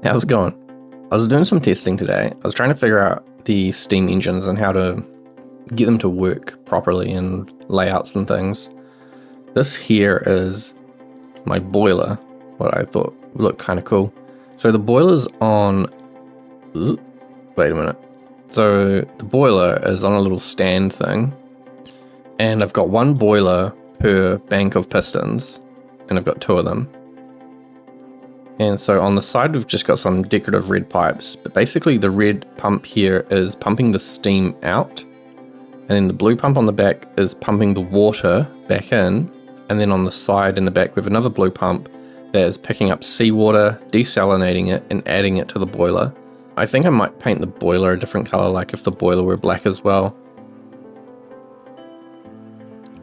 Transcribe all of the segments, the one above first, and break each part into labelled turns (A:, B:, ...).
A: How's it going? I was doing some testing today. I was trying to figure out the steam engines and how to get them to work properly and layouts and things. This here is my boiler, what I thought looked kind of cool. So the boiler's on... Wait a minute. So the boiler is on a little stand thing, and I've got one boiler per bank of pistons, and I've got two of them. And so on the side we've just got some decorative red pipes, but basically the red pump here is pumping the steam out, and then the blue pump on the back is pumping the water back in, and then on the side in the back we have another blue pump that is picking up seawater, desalinating it, and adding it to the boiler. I think I might paint the boiler a different color, like if the boiler were black as well.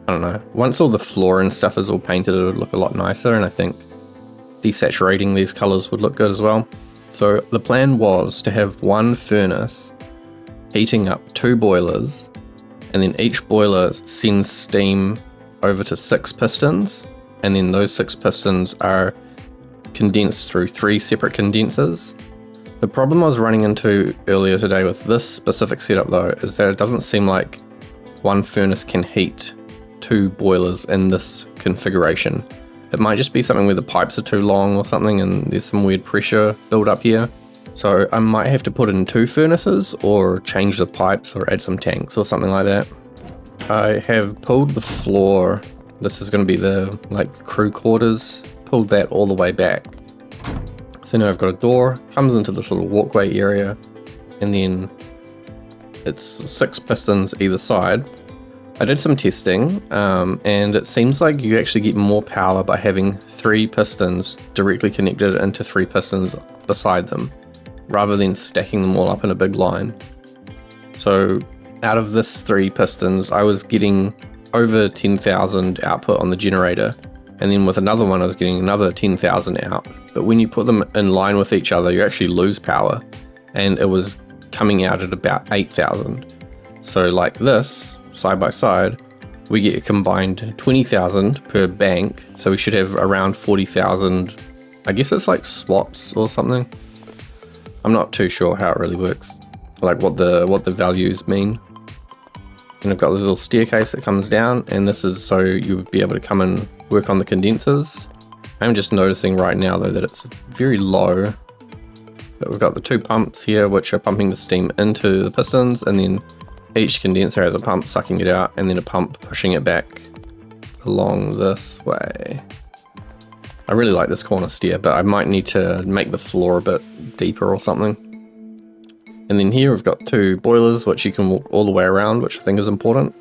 A: I don't know. Once all the floor and stuff is all painted, it would look a lot nicer, and I think desaturating these colors would look good as well. So the plan was to have one furnace heating up two boilers, and then each boiler sends steam over to 6 pistons, and then those 6 pistons are condensed through 3 separate condensers. The problem I was running into earlier today with this specific setup though is that it doesn't seem like one furnace can heat 2 boilers in this configuration. It might just be something where the pipes are too long or something and there's some weird pressure build up here. So I might have to put in 2 furnaces or change the pipes or add some tanks or something like that. I have pulled the floor. This is going to be the crew quarters. Pulled that all the way back. So now I've got a door, comes into this little walkway area, and then it's 6 pistons either side. I did some testing, and it seems like you actually get more power by having 3 pistons directly connected into 3 pistons beside them, rather than stacking them all up in a big line. So out of this 3 pistons, I was getting over 10,000 output on the generator, and then with another one I was getting another 10,000 out. But when you put them in line with each other, you actually lose power, and it was coming out at about 8,000. So like this, side by side, we get a combined 20,000 per bank, so we should have around 40,000. I guess it's like swaps or something. I'm not too sure how it really works, like what the values mean. And I've got this little staircase that comes down, and this is so you would be able to come and work on the condensers. I'm just noticing right now though that it's very low, but we've got the 2 pumps here which are pumping the steam into the pistons, and then each condenser has a pump sucking it out and then a pump pushing it back along this way. I really like this corner stair, but I might need to make the floor a bit deeper or something. And then here we've got 2 boilers which you can walk all the way around, which I think is important.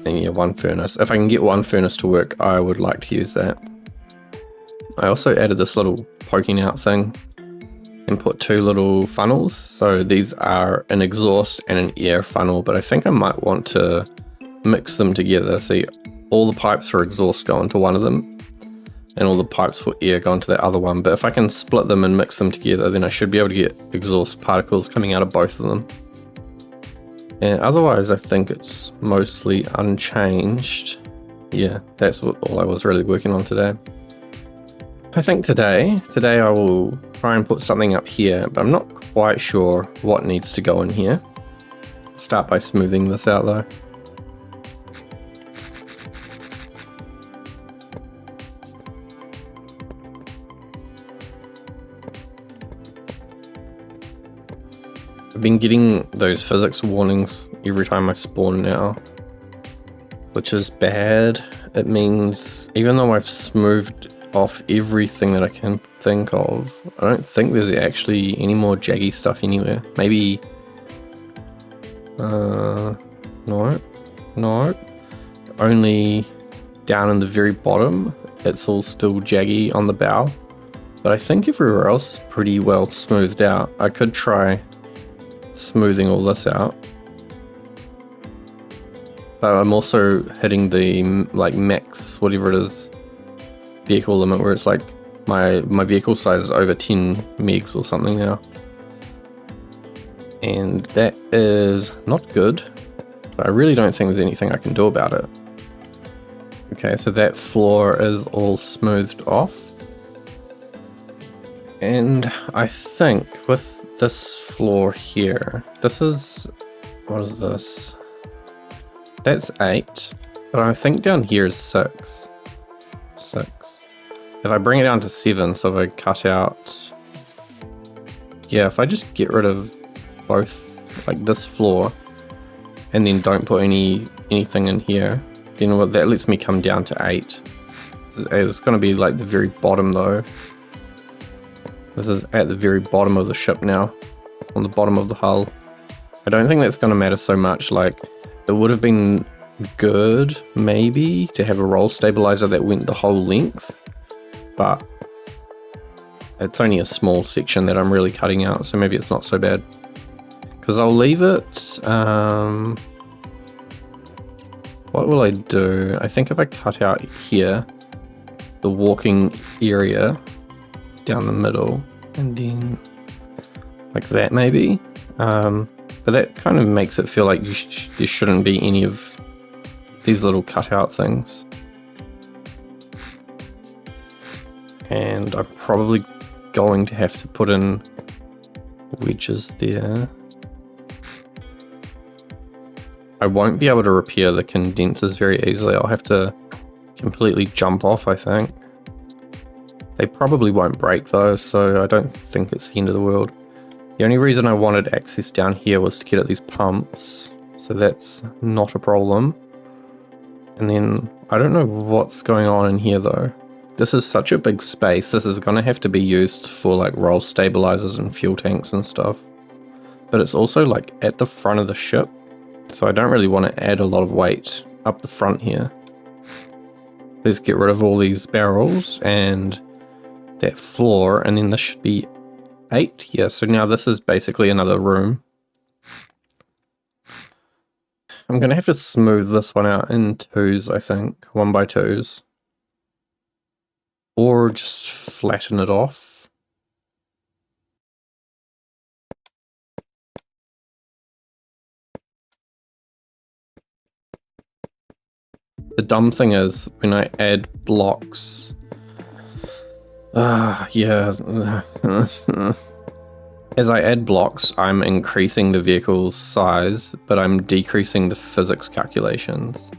A: And yeah, 1 furnace. If I can get 1 furnace to work, I would like to use that. I also added this little poking out thing and put 2 little funnels. So these are an exhaust and an air funnel, but I think I might want to mix them together. See, all the pipes for exhaust go into one of them, and all the pipes for air go into the other one. But if I can split them and mix them together, then I should be able to get exhaust particles coming out of both of them. And otherwise, I think it's mostly unchanged. Yeah, that's all I was really working on today. I think today I will try and put something up here, but I'm not quite sure what needs to go in here. Start by smoothing this out though. I've been getting those physics warnings every time I spawn now, which is bad. It means even though I've smoothed off everything that I can think of, I don't think there's actually any more jaggy stuff anywhere. Maybe no, only down in the very bottom it's all still jaggy on the bow, but I think everywhere else is pretty well smoothed out. I could try smoothing all this out, but I'm also hitting the max whatever it is vehicle limit, where it's like my vehicle size is over 10 megs or something now, and that is not good, but I really don't think there's anything I can do about it. Okay, so that floor is all smoothed off. And I think with this floor here, this is, what is this? That's 8, but I think down here is 6. 6. If I bring it down to 7, so if I cut out, yeah, if I just get rid of both, like this floor, and then don't put anything in here, then what that lets me come down to 8. It's going to be like the very bottom though. This is at the very bottom of the ship now, on the bottom of the hull. I don't think that's going to matter so much. Like, it would have been good, maybe, to have a roll stabilizer that went the whole length, but it's only a small section that I'm really cutting out, so maybe it's not so bad. Because I'll leave it, what will I do? I think if I cut out here, the walking area down the middle, and then like that maybe, but that kind of makes it feel like there shouldn't be any of these little cutout things. And I'm probably going to have to put in wedges there. I won't be able to repair the condensers very easily. I'll have to completely jump off, I think. They probably won't break though, so I don't think it's the end of the world. The only reason I wanted access down here was to get at these pumps, so that's not a problem. And then I don't know what's going on in here though. This is such a big space. This is going to have to be used for like roll stabilizers and fuel tanks and stuff. But it's also like at the front of the ship, so I don't really want to add a lot of weight up the front here. Let's get rid of all these barrels and that floor, and then this should be 8. Yeah, so now this is basically another room. I'm going to have to smooth this one out in 2s, I think. 1x2s. Or just flatten it off. The dumb thing is, when I add blocks... yeah. As I add blocks, I'm increasing the vehicle's size, but I'm decreasing the physics calculations.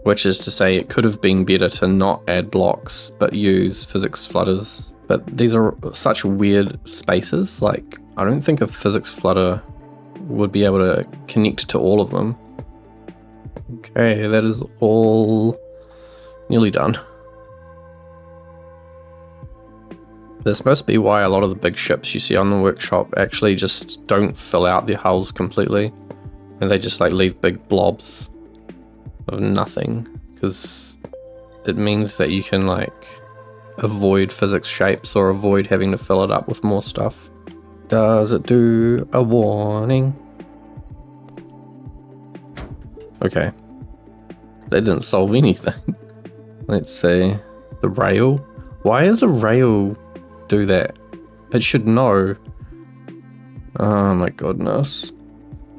A: Which is to say, it could have been better to not add blocks, but use physics flutters. But these are such weird spaces, like, I don't think a physics flutter would be able to connect to all of them. Okay, that is all nearly done. This must be why a lot of the big ships you see on the workshop actually just don't fill out their hulls completely, and they just like leave big blobs of nothing, because it means that you can like avoid physics shapes or avoid having to fill it up with more stuff. Does it do a warning? Okay. That didn't solve anything. Let's see. The rail. Why does a rail do that? It should know. Oh my goodness.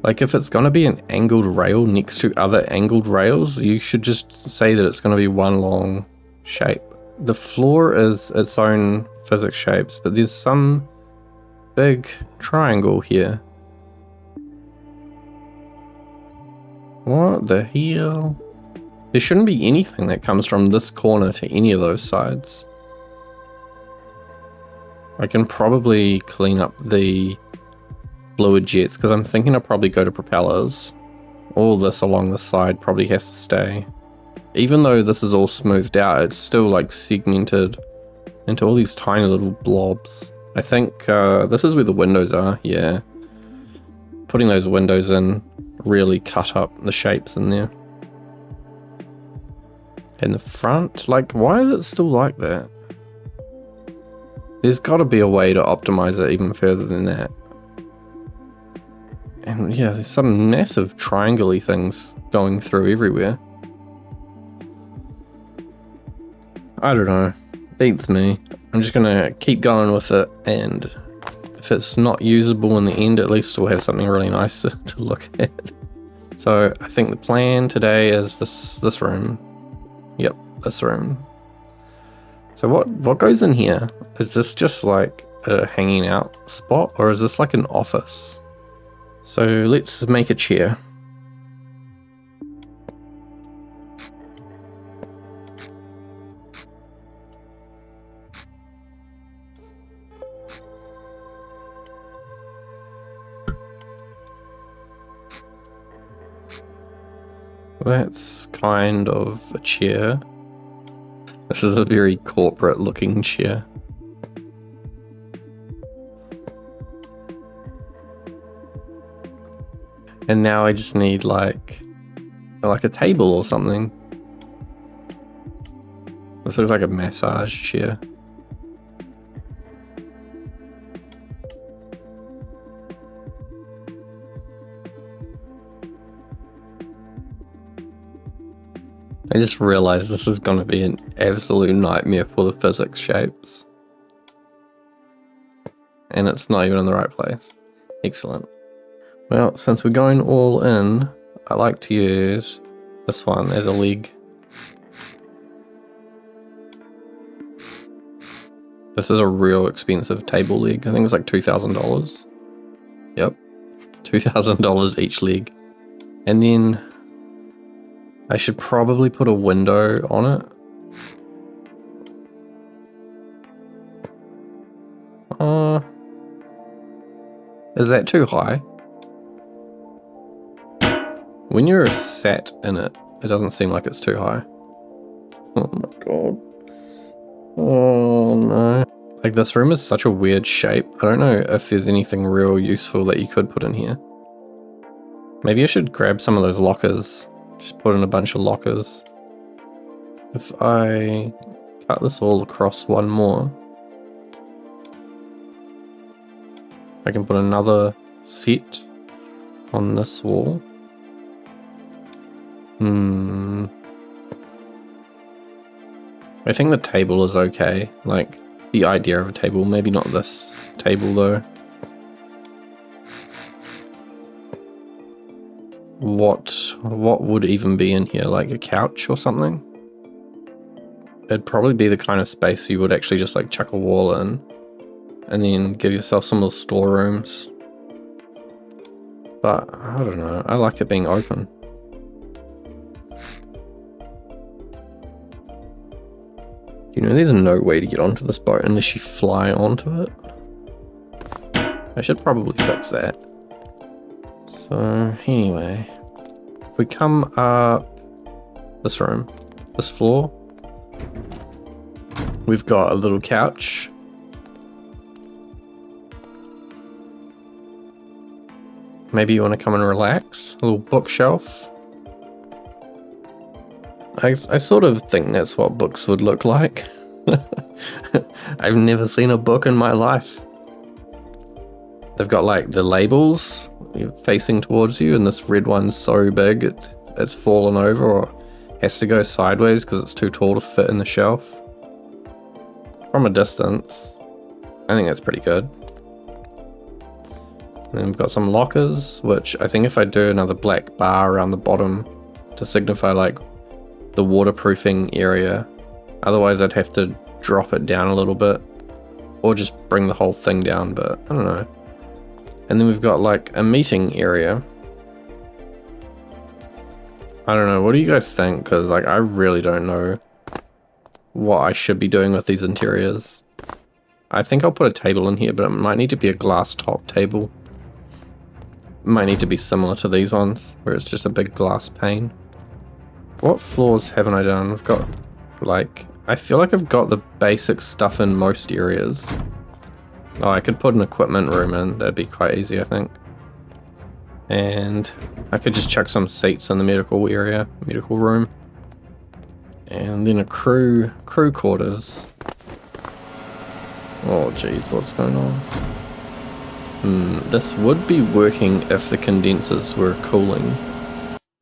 A: Like, if it's going to be an angled rail next to other angled rails, you should just say that it's going to be one long shape. The floor is its own physics shapes, but there's some big triangle here. What the hell? There shouldn't be anything that comes from this corner to any of those sides. I can probably clean up the fluid jets, because I'm thinking I'll probably go to propellers. All this along the side probably has to stay. Even though this is all smoothed out, it's still like segmented into all these tiny little blobs. I think this is where the windows are, yeah. Putting those windows in really cut up the shapes in there. In the front, like, why is it still like that? There's got to be a way to optimize it even further than that. And yeah, there's some massive triangle-y things going through everywhere. I don't know. Beats me. I'm just gonna keep going with it, and if it's not usable in the end, at least we'll have something really nice to look at. So I think the plan today is this room. Yep. this room. So what goes in here? Is this just like a hanging out spot, or is this like an office? So let's make a chair. That's kind of a chair. This is a very corporate looking chair. And now I just need like a table or something. This looks like a massage chair. I just realized this is going to be an absolute nightmare for the physics shapes. And it's not even in the right place. Excellent. Well, since we're going all in, I like to use this one as a leg. This is a real expensive table leg. I think it's like $2,000. Yep. $2,000 each leg. And then I should probably put a window on it. Is that too high? When you're sat in it, it doesn't seem like it's too high. Oh my god. Oh no. Like, this room is such a weird shape. I don't know if there's anything real useful that you could put in here. Maybe I should grab some of those lockers. Just put in a bunch of lockers. If I cut this all across one more, I can put another set on this wall. I think the table is okay. Like, the idea of a table. Maybe not this table though. What would even be in here? Like a couch or something? It'd probably be the kind of space you would actually just like chuck a wall in and then give yourself some little storerooms. But I don't know, I like it being open. You know, there's no way to get onto this boat unless you fly onto it. I should probably fix that. So anyway, if we come up this room, this floor, we've got a little couch. Maybe you want to come and relax. A little bookshelf. I sort of think that's what books would look like. I've never seen a book in my life. They've got like the labels facing towards you, and this red one's so big it's fallen over or has to go sideways because it's too tall to fit in the shelf. From a distance, I think that's pretty good. And then we've got some lockers, which I think if I do another black bar around the bottom to signify like the waterproofing area, otherwise I'd have to drop it down a little bit or just bring the whole thing down, but I don't know. And then we've got like a meeting area. I don't know, what do you guys think? Because like I really don't know what I should be doing with these interiors. I think I'll put a table in here, but it might need to be a glass top table. It might need to be similar to these ones, where it's just a big glass pane. What floors haven't I done? I've got like, I feel like I've got the basic stuff in most areas. Oh, I could put an equipment room in, that'd be quite easy I think. And I could just chuck some seats in the medical area, medical room. And then a crew quarters. Oh geez, what's going on? This would be working if the condensers were cooling.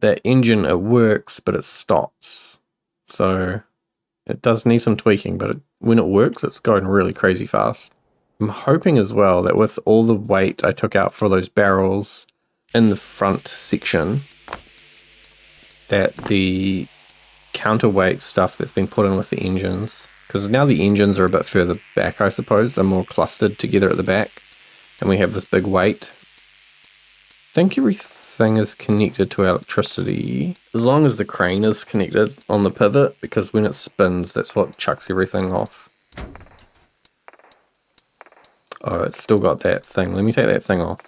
A: That engine, it works, but it stops. So it does need some tweaking, but when it works, it's going really crazy fast. I'm hoping as well that with all the weight I took out for those barrels in the front section, that the counterweight stuff that's been put in with the engines, because now the engines are a bit further back, I suppose. They're more clustered together at the back, and we have this big weight. I think everything is connected to electricity, as long as the crane is connected on the pivot, because when it spins, that's what chucks everything off. Oh, it's still got that thing. Let me take that thing off.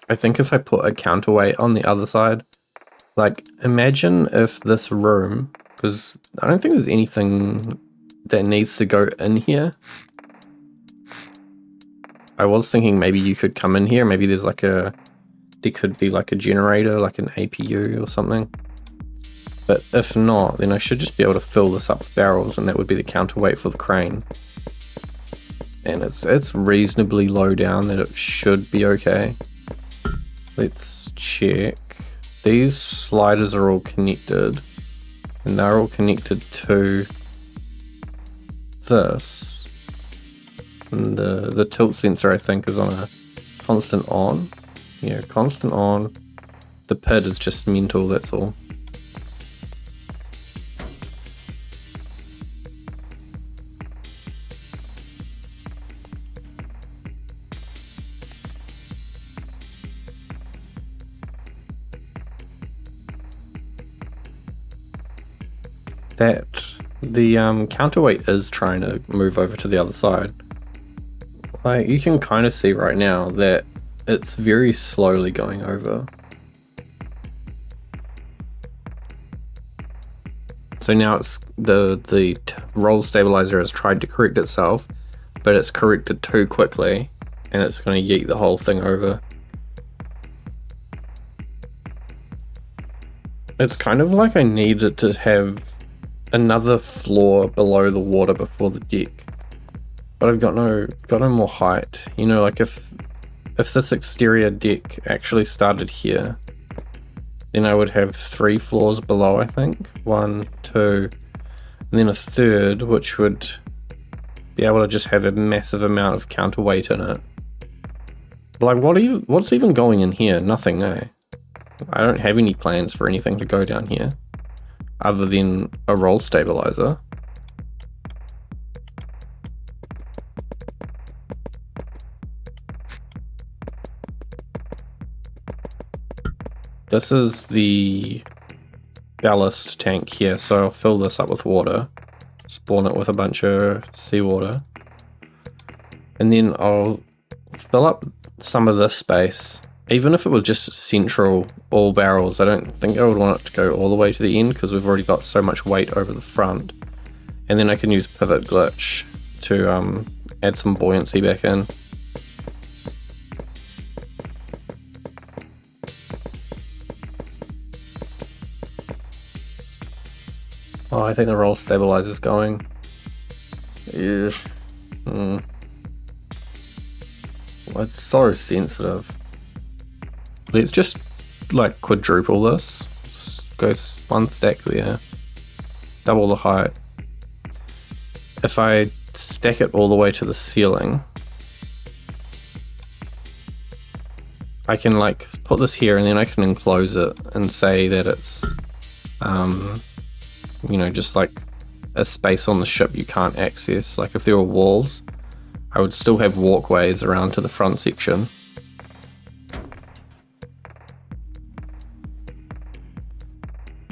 A: I think if I put a counterweight on the other side, like imagine if this room, because I don't think there's anything that needs to go in here. I was thinking maybe you could come in here, maybe there could be like a generator, like an APU or something. But if not, then I should just be able to fill this up with barrels, and that would be the counterweight for the crane. And it's reasonably low down that it should be okay. Let's check. These sliders are all connected, and they're all connected to this. And the tilt sensor, I think, is on a constant on. Yeah, constant on. The PID is just mental, that's all. That the counterweight is trying to move over to the other side. Like you can kind of see right now that it's very slowly going over. So now it's the roll stabilizer has tried to correct itself, but it's corrected too quickly, and it's going to yeet the whole thing over. It's kind of like I needed to have another floor below the water before the deck, but I've got no more height. You know, like if this exterior deck actually started here, then I would have 3 floors below, I think. 1, 2, and then a third, which would be able to just have a massive amount of counterweight in it. Like what's even going in here? Nothing, eh? I don't have any plans for anything to go down here other than a roll stabilizer. This is the ballast tank here, so I'll fill this up with water, spawn it with a bunch of seawater, and then I'll fill up some of this space. Even if it was just central, all barrels, I don't think I would want it to go all the way to the end, because we've already got so much weight over the front. And then I can use pivot glitch to add some buoyancy back in. Oh, I think the roll stabilizer's going. Yeah. It's so sensitive. Let's just like quadruple this. Just go 1 stack there. Double the height. If I stack it all the way to the ceiling, I can like put this here, and then I can enclose it and say that it's you know, just like a space on the ship you can't access. Like if there were walls, I would still have walkways around to the front section.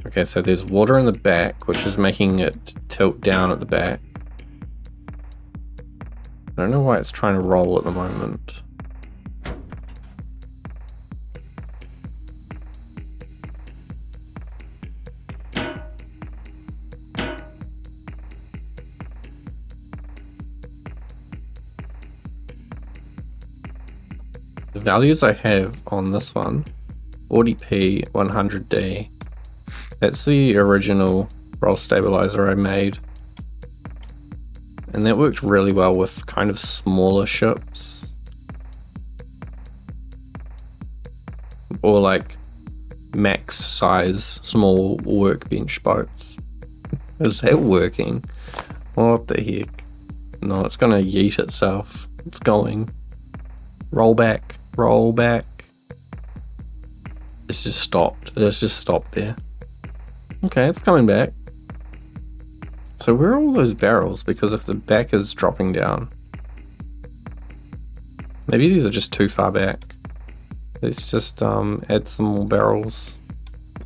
A: Okay, so there's water in the back, which is making it tilt down at the back. I don't know why it's trying to roll at the moment. The values I have on this one, 40p, 100D, that's the original roll stabilizer I made. And that worked really well with kind of smaller ships. Or like max size small workbench boats. Is that working? What the heck? No, it's gonna yeet itself. It's going. Roll back. Roll back. It's just stopped. It's just stopped there. Okay, it's coming back. So where are all those barrels? Because if the back is dropping down, maybe these are just too far back. Let's just add some more barrels.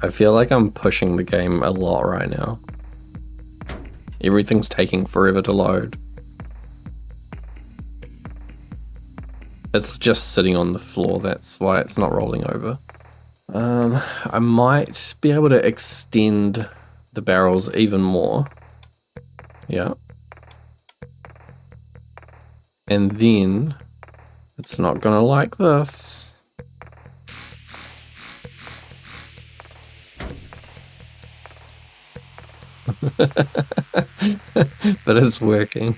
A: I feel like I'm pushing the game a lot right now. Everything's taking forever to load. It's just sitting on the floor, that's why it's not rolling over. I might be able to extend the barrels even more. Yeah. And then it's not gonna like this. But it's working.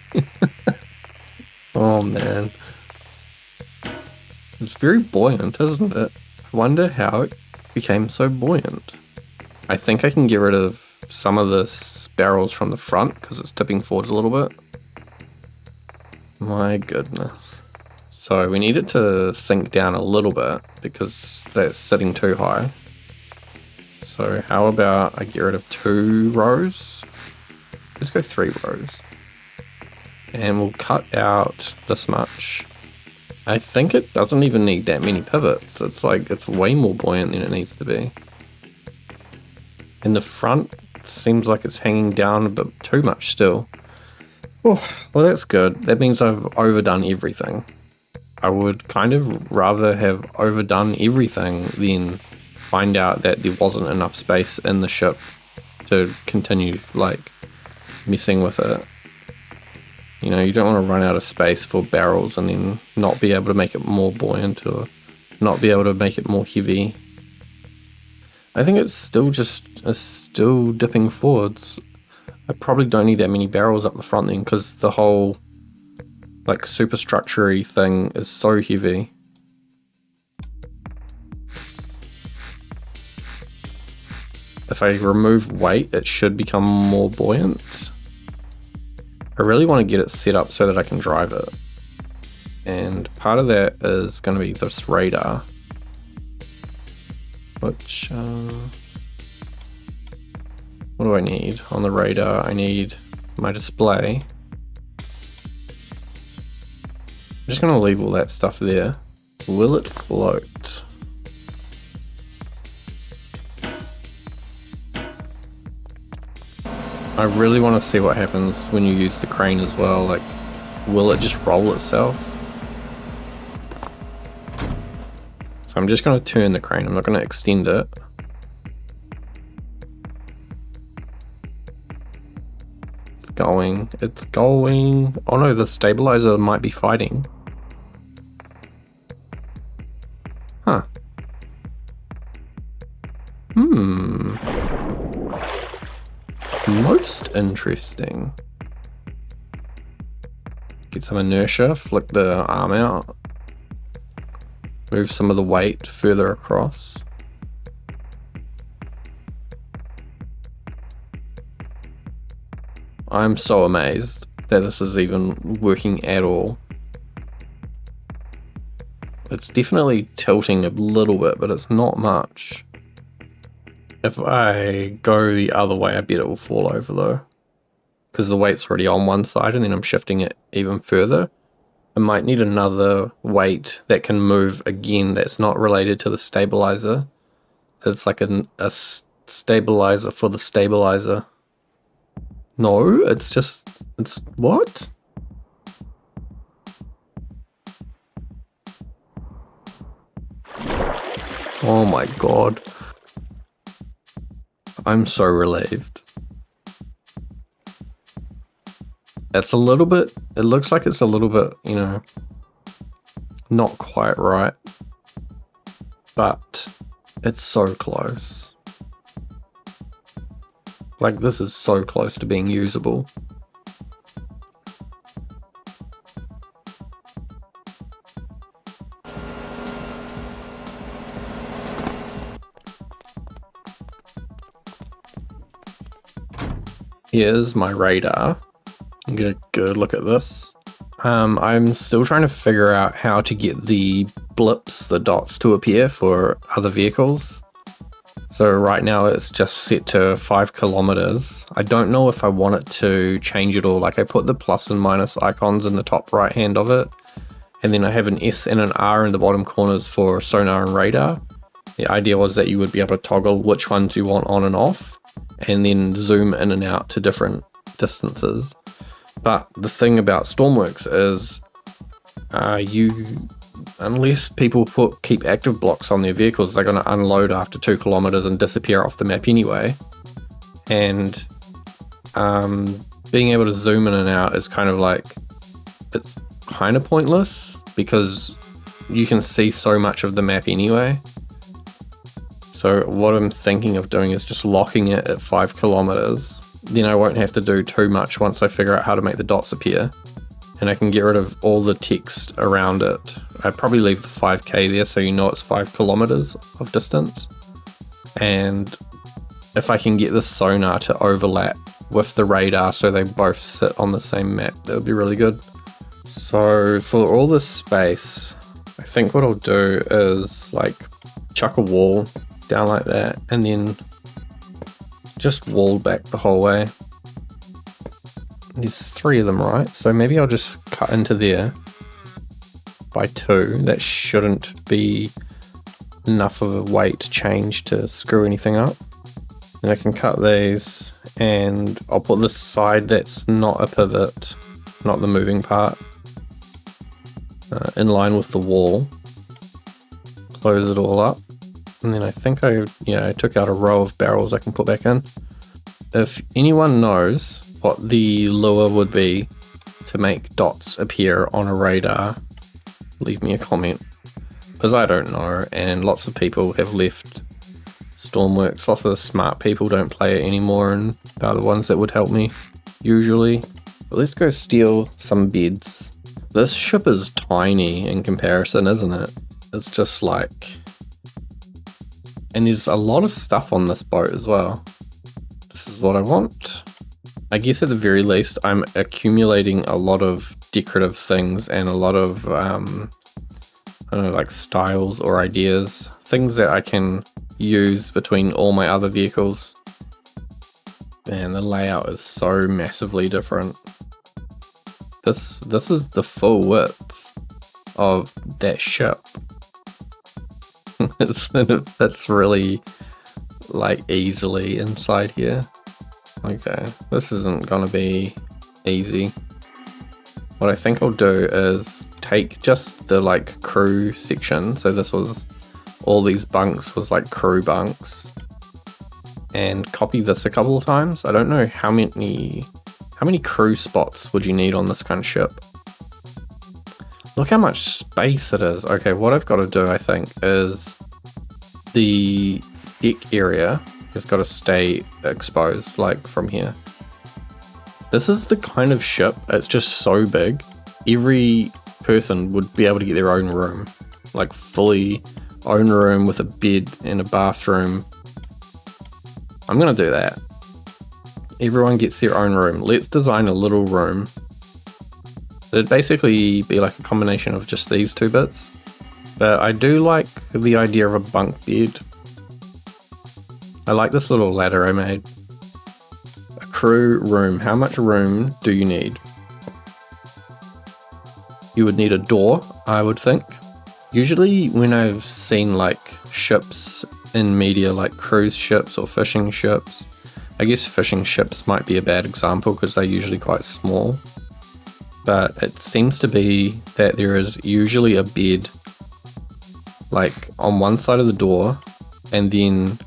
A: Oh man. It's very buoyant, isn't it? I wonder how it became so buoyant. I think I can get rid of some of this barrels from the front because it's tipping forwards a little bit. My goodness. So we need it to sink down a little bit because that's sitting too high. So how about I get rid of 2 rows? Let's go 3 rows. And we'll cut out this much. I think it doesn't even need that many pivots. It's like, it's way more buoyant than it needs to be. In the front, it seems like it's hanging down a bit too much still. Oh, well that's good. That means I've overdone everything. I would kind of rather have overdone everything than find out that there wasn't enough space in the ship to continue like messing with it. You know, you don't want to run out of space for barrels and then not be able to make it more buoyant or not be able to make it more heavy. I think it's still still dipping forwards. I probably don't need that many barrels up the front then because the whole like superstructure-y thing is so heavy. If I remove weight, it should become more buoyant. I really want to get it set up so that I can drive it. And part of that is going to be this radar. Which, what do I need on the radar? I need my display. I'm just going to leave all that stuff there. Will it float? I really want to see what happens when you use the crane as well. Like, will it just roll itself? So I'm just going to turn the crane. I'm not going to extend it. It's going. It's going. Oh no, the stabilizer might be fighting. Huh. Most interesting. Get some inertia, flick the arm out. Move some of the weight further across. I'm so amazed that this is even working at all. It's definitely tilting a little bit, but it's not much. If I go the other way, I bet it will fall over though. Because the weight's already on one side and then I'm shifting it even further. I might need another weight that can move again that's not related to the stabilizer. It's like a stabilizer for the stabilizer. No, it's what? Oh my god. I'm so relieved. It's a little bit, it looks like it's a little bit, you know, not quite right, but it's so close. Like, this is so close to being usable. Here's my radar. get a good look at this. I'm still trying to figure out how to get the blips, the dots, to appear for other vehicles. So right now it's just set to 5 kilometers. I don't know if I want it to change at all. Like, I put the plus and minus icons in the top right hand of it, and then I have an S and an R in the bottom corners for sonar and radar. The idea was that you would be able to toggle which ones you want on and off, and then zoom in and out to different distances. But the thing about Stormworks is unless people keep active blocks on their vehicles, they're going to unload after 2 kilometers and disappear off the map anyway. And being able to zoom in and out is kind of like, it's kind of pointless because you can see so much of the map anyway. So what I'm thinking of doing is just locking it at 5 kilometers. Then I won't have to do too much once I figure out how to make the dots appear. And I can get rid of all the text around it. I'd probably leave the 5k there so you know it's 5 kilometers of distance. And if I can get the sonar to overlap with the radar so they both sit on the same map, that would be really good. So for all this space, I think what I'll do is like chuck a wall down like that and then just wall back the whole way. There's 3 of them, right? So maybe I'll just cut into there by 2. That shouldn't be enough of a weight change to screw anything up. And I can cut these, and I'll put this side that's not a pivot, not the moving part, in line with the wall. Close it all up. And then I think I took out a row of barrels I can put back in. If anyone knows what the lure would be to make dots appear on a radar, leave me a comment, because I don't know, and lots of people have left Stormworks. Lots of the smart people don't play it anymore, and they're the ones that would help me usually. But let's go steal some beds. This ship is tiny in comparison, isn't it? It's just like, and there's a lot of stuff on this boat as well. This is what I want. I guess at the very least, I'm accumulating a lot of decorative things and a lot of, I don't know, like styles or ideas. Things that I can use between all my other vehicles. Man, the layout is so massively different. This is the full width of that ship. That's really like easily inside here. Okay, this isn't gonna be easy. What I think I'll do is take just the like crew section. So this was, all these bunks was like crew bunks, and copy this a couple of times. I don't know how many crew spots would you need on this kind of ship. Look how much space it is. Okay, what I've got to do, I think, is the deck area has got to stay exposed, like from here. This is the kind of ship, it's just so big, every person would be able to get their own room, like fully own room with a bed and a bathroom. I'm gonna do that. Everyone gets their own room. Let's design a little room. It'd basically be like a combination of just these 2 bits. But I do like the idea of a bunk bed. I like this little ladder I made. A crew room. How much room do you need? You would need a door, I would think. Usually when I've seen like ships in media, like cruise ships or fishing ships, I guess fishing ships might be a bad example because they're usually quite small. But it seems to be that there is usually a bed like on one side of the door, and then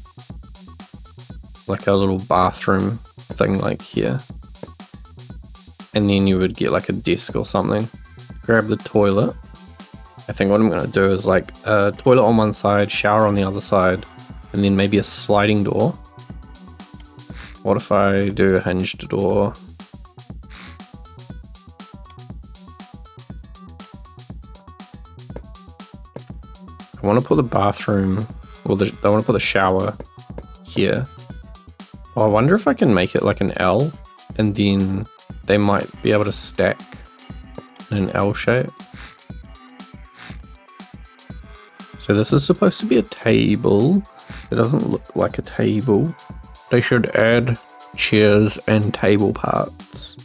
A: like a little bathroom thing like here. And then you would get like a desk or something. Grab the toilet. I think what I'm going to do is like a toilet on one side, shower on the other side, and then maybe a sliding door. What if I do a hinged door? I want to put the bathroom, or I want to put the shower here. Oh, I wonder if I can make it like an L and then they might be able to stack in an L shape. So this is supposed to be a table. It doesn't look like a table. They should add chairs and table parts.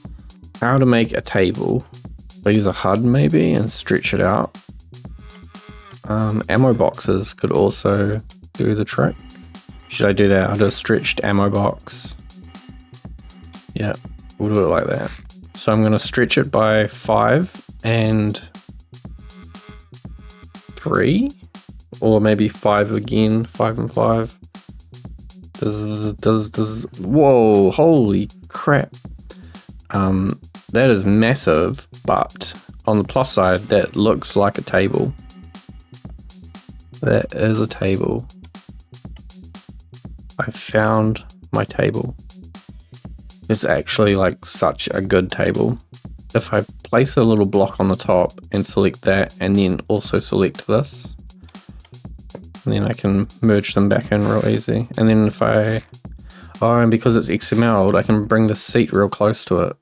A: How to make a table? I use a HUD maybe and stretch it out. Ammo boxes could also do the trick. Should I do that? I'll do a stretched ammo box. Yeah, we'll do it like that. So I'm going to stretch it by 5 and 3, or maybe 5 again, 5 and 5. Whoa, holy crap. That is massive, but on the plus side, that looks like a table. That is a table. I found my table. It's actually like such a good table. If I place a little block on the top and select that, and then also select this, and then I can merge them back in real easy. And then if I, and because it's XML'd, I can bring the seat real close to it.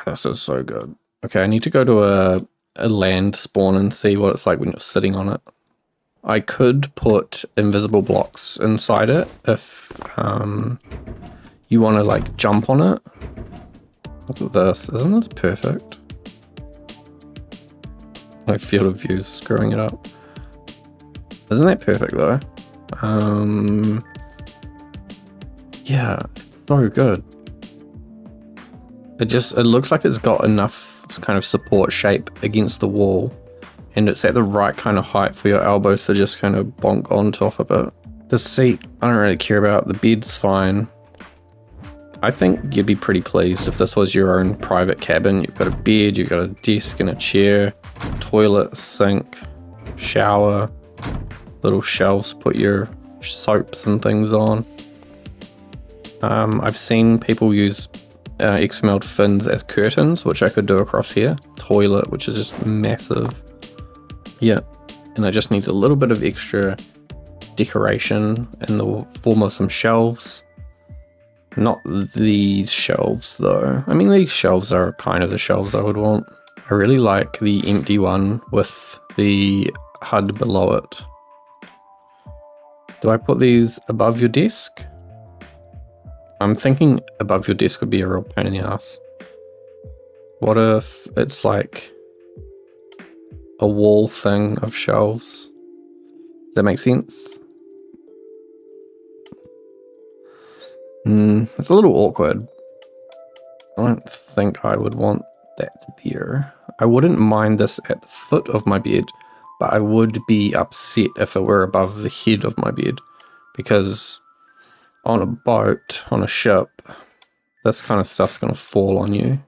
A: This is so good. Okay, I need to go to a land spawn and see what it's like when you're sitting on it. I could put invisible blocks inside it if you want to like jump on it. Look at this, isn't this perfect? My field of view is screwing it up. Isn't that perfect though? Yeah, it's so good. It looks like it's got enough kind of support shape against the wall, and it's at the right kind of height for your elbows to just kind of bonk on top of it. The seat, I don't really care about. The bed's fine. I think you'd be pretty pleased if this was your own private cabin. You've got a bed, you've got a desk and a chair, toilet, sink, shower, little shelves, put your soaps and things on. I've seen people use XML'd fins as curtains, which I could do across here. Toilet, which is just massive. Yeah, and it just needs a little bit of extra decoration in the form of some shelves. Not these shelves though. I mean, these shelves are kind of the shelves I would want. I really like the empty one with the HUD below it. Do I put these above your desk? I'm thinking above your desk would be a real pain in the ass. What if it's like a wall thing of shelves? Does that make sense? It's a little awkward. I don't think I would want that there. I wouldn't mind this at the foot of my bed, but I would be upset if it were above the head of my bed, because on a boat, on a ship, this kind of stuff's gonna fall on you.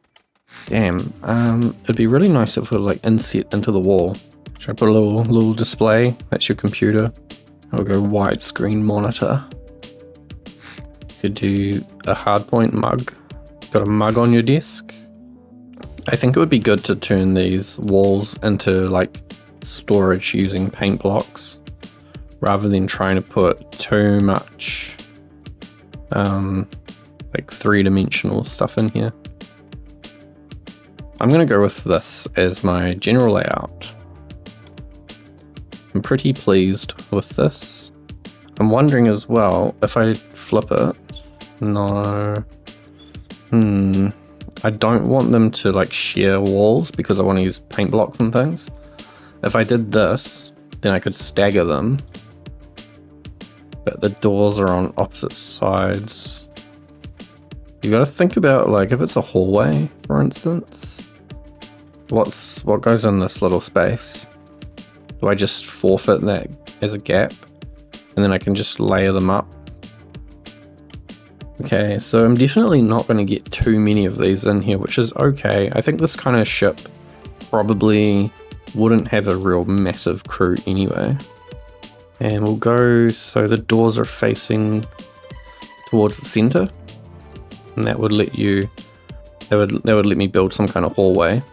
A: Damn, it'd be really nice if it would like inset into the wall. Should I put a little display? That's your computer. I'll go widescreen monitor. Could do a hardpoint mug. Got a mug on your desk. I think it would be good to turn these walls into like storage using paint blocks, rather than trying to put too much like three-dimensional stuff in here. I'm gonna go with this as my general layout. I'm pretty pleased with this. I'm wondering as well, if I flip it, no, I don't want them to like share walls because I want to use paint blocks and things. If I did this, then I could stagger them, but the doors are on opposite sides. You gotta think about, like, if it's a hallway, for instance, what goes in this little space? Do I just forfeit that as a gap, and then I can just layer them up? Okay, so I'm definitely not going to get too many of these in here, which is okay. I think this kind of ship probably wouldn't have a real massive crew anyway. And we'll go, so the doors are facing towards the center, and that would let you, that would let me build some kind of hallway.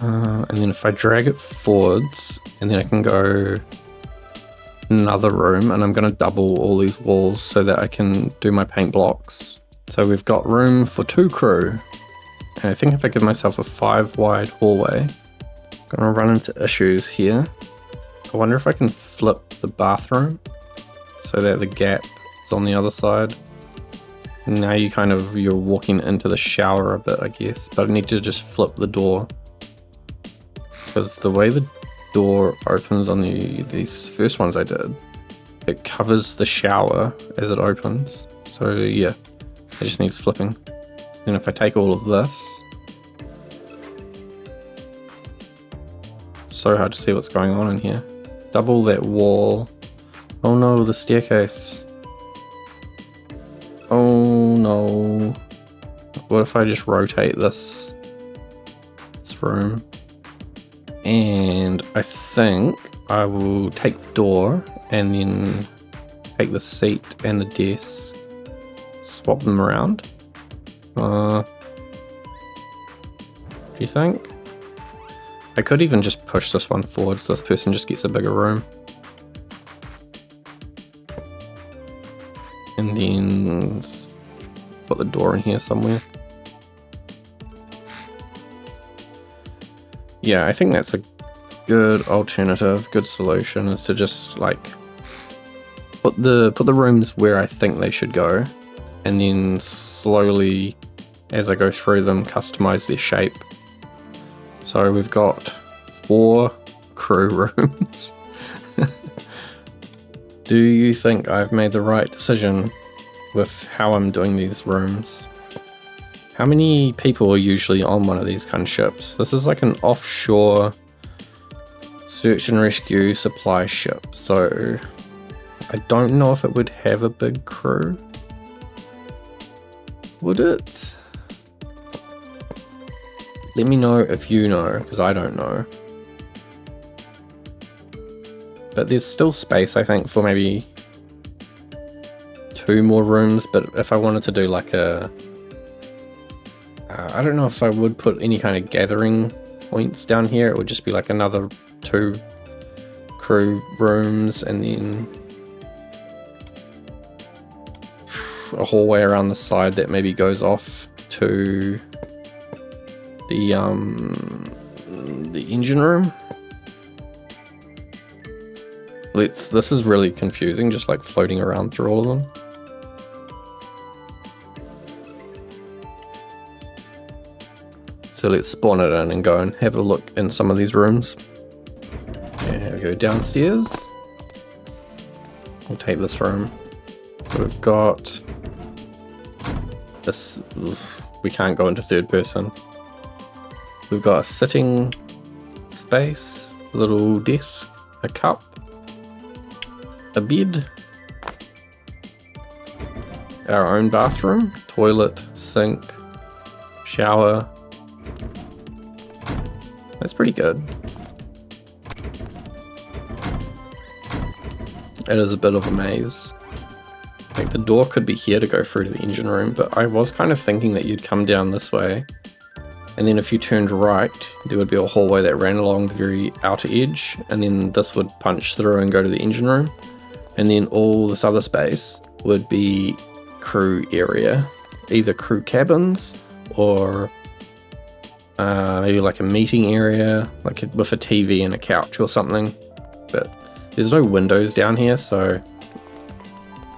A: And then if I drag it forwards, and then I can go another room, and I'm going to double all these walls so that I can do my paint blocks. So we've got room for 2 crew. And I think if I give myself a 5 wide hallway, I'm gonna run into issues here. I wonder if I can flip the bathroom so that the gap is on the other side. Now you're walking into the shower a bit, I guess, but I need to just flip the door because the way the door opens on these first ones I did, it covers the shower as it opens. So yeah, it just needs flipping. So then if I take all of this, so hard to see what's going on in here. Double that wall. Oh no, the staircase. Oh no. What if I just rotate this room? And I think I will take the door and then take the seat and the desk, swap them around. Do you think? I could even just push this one forward so this person just gets a bigger room. And then put the door in here somewhere. Yeah, I think that's a good alternative, good solution, is to just like put the rooms where I think they should go, and then slowly, as I go through them, customize their shape. So we've got 4 crew rooms. Do you think I've made the right decision with how I'm doing these rooms? How many people are usually on one of these kind of ships? This is like an offshore search and rescue supply ship, so I don't know if it would have a big crew. Would it? Let me know if you know, because I don't know. But there's still space, I think, for maybe 2 more rooms. But if I wanted to do like a... I don't know if I would put any kind of gathering points down here. It would just be like another 2 crew rooms and then a hallway around the side that maybe goes off to the engine room. This is really confusing, just like floating around through all of them. So let's spawn it in and go and have a look in some of these rooms. And we go downstairs. We'll take this room. So we've got this. We can't go into third person. We've got a sitting space, a little desk, a cup, a bed, our own bathroom, toilet, sink, shower. That's pretty good. It is a bit of a maze. Like the door could be here to go through to the engine room, but I was kind of thinking that you'd come down this way, and then if you turned right, there would be a hallway that ran along the very outer edge, and then this would punch through and go to the engine room, and then all this other space would be crew area, either crew cabins or maybe like a meeting area, like with a TV and a couch or something. But there's no windows down here, so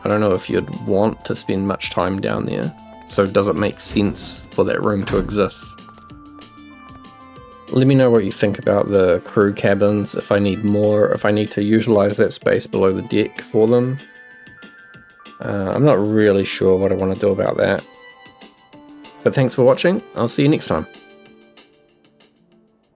A: I don't know if you'd want to spend much time down there. So does it make sense for that room to exist? Let me know what you think about the crew cabins, if I need more, if I need to utilize that space below the deck for them. I'm not really sure what I want to do about that. But thanks for watching, I'll see you next time.